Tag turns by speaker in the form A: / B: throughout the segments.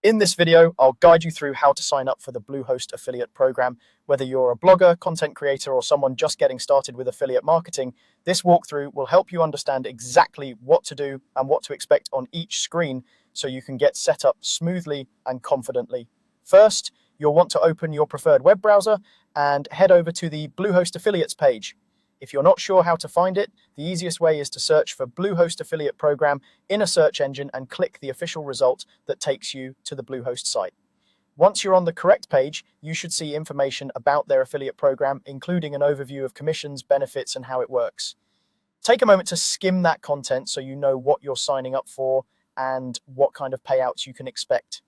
A: In this video, I'll guide you through how to sign up for the Bluehost affiliate program. Whether you're a blogger, content creator, or someone just getting started with affiliate marketing, this walkthrough will help you understand exactly what to do and what to expect on each screen so you can get set up smoothly and confidently. First, you'll want to open your preferred web browser and head over to the Bluehost affiliates page. If you're not sure how to find it, the easiest way is to search for Bluehost affiliate program in a search engine and click the official result that takes you to the Bluehost site. Once you're on the correct page, you should see information about their affiliate program, including an overview of commissions, benefits, and how it works. Take a moment to skim that content so you know what you're signing up for and what kind of payouts you can expect.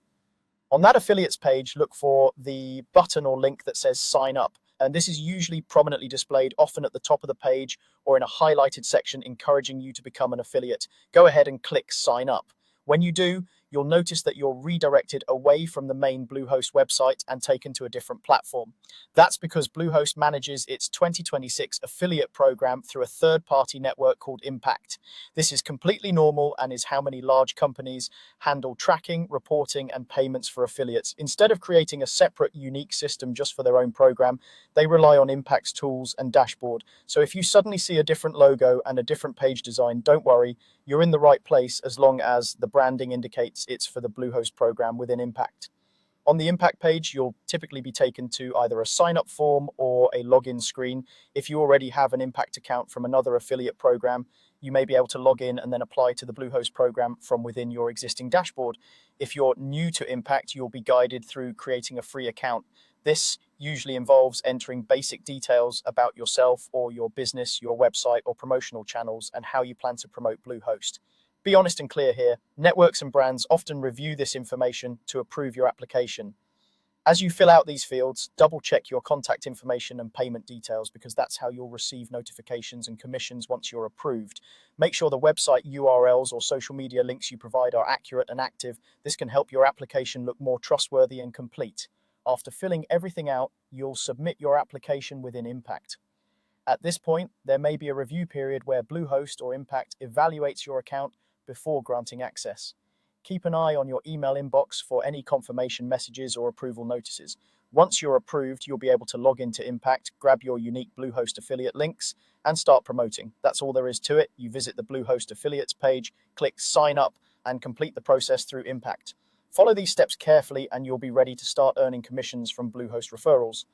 A: On that affiliates page, look for the button or link that says sign up. And this is usually prominently displayed, often at the top of the page or in a highlighted section encouraging you to become an affiliate. Go ahead and click sign up. When you do, you'll notice that you're redirected away from the main Bluehost website and taken to a different platform. That's because Bluehost manages its 2026 affiliate program through a third-party network called Impact. This is completely normal and is how many large companies handle tracking, reporting, and payments for affiliates. Instead of creating a separate, unique system just for their own program, they rely on Impact's tools and dashboard. So if you suddenly see a different logo and a different page design, don't worry, you're in the right place as long as the branding indicates it's for the Bluehost program within Impact. On the Impact page, you'll typically be taken to either a sign-up form or a login screen. If you already have an Impact account from another affiliate program, you may be able to log in and then apply to the Bluehost program from within your existing dashboard. If you're new to Impact, you'll be guided through creating a free account. This usually involves entering basic details about yourself or your business, your website, or promotional channels, and how you plan to promote Bluehost. Be honest and clear here. Networks and brands often review this information to approve your application. As you fill out these fields, double check your contact information and payment details because that's how you'll receive notifications and commissions once you're approved. Make sure the website URLs or social media links you provide are accurate and active. This can help your application look more trustworthy and complete. After filling everything out, you'll submit your application within Impact. At this point, there may be a review period where Bluehost or Impact evaluates your account before granting access. Keep an eye on your email inbox for any confirmation messages or approval notices. Once you're approved, you'll be able to log into Impact, grab your unique Bluehost affiliate links, and start promoting. That's all there is to it. You visit the Bluehost affiliates page, click sign up, and complete the process through Impact. Follow these steps carefully and you'll be ready to start earning commissions from Bluehost referrals.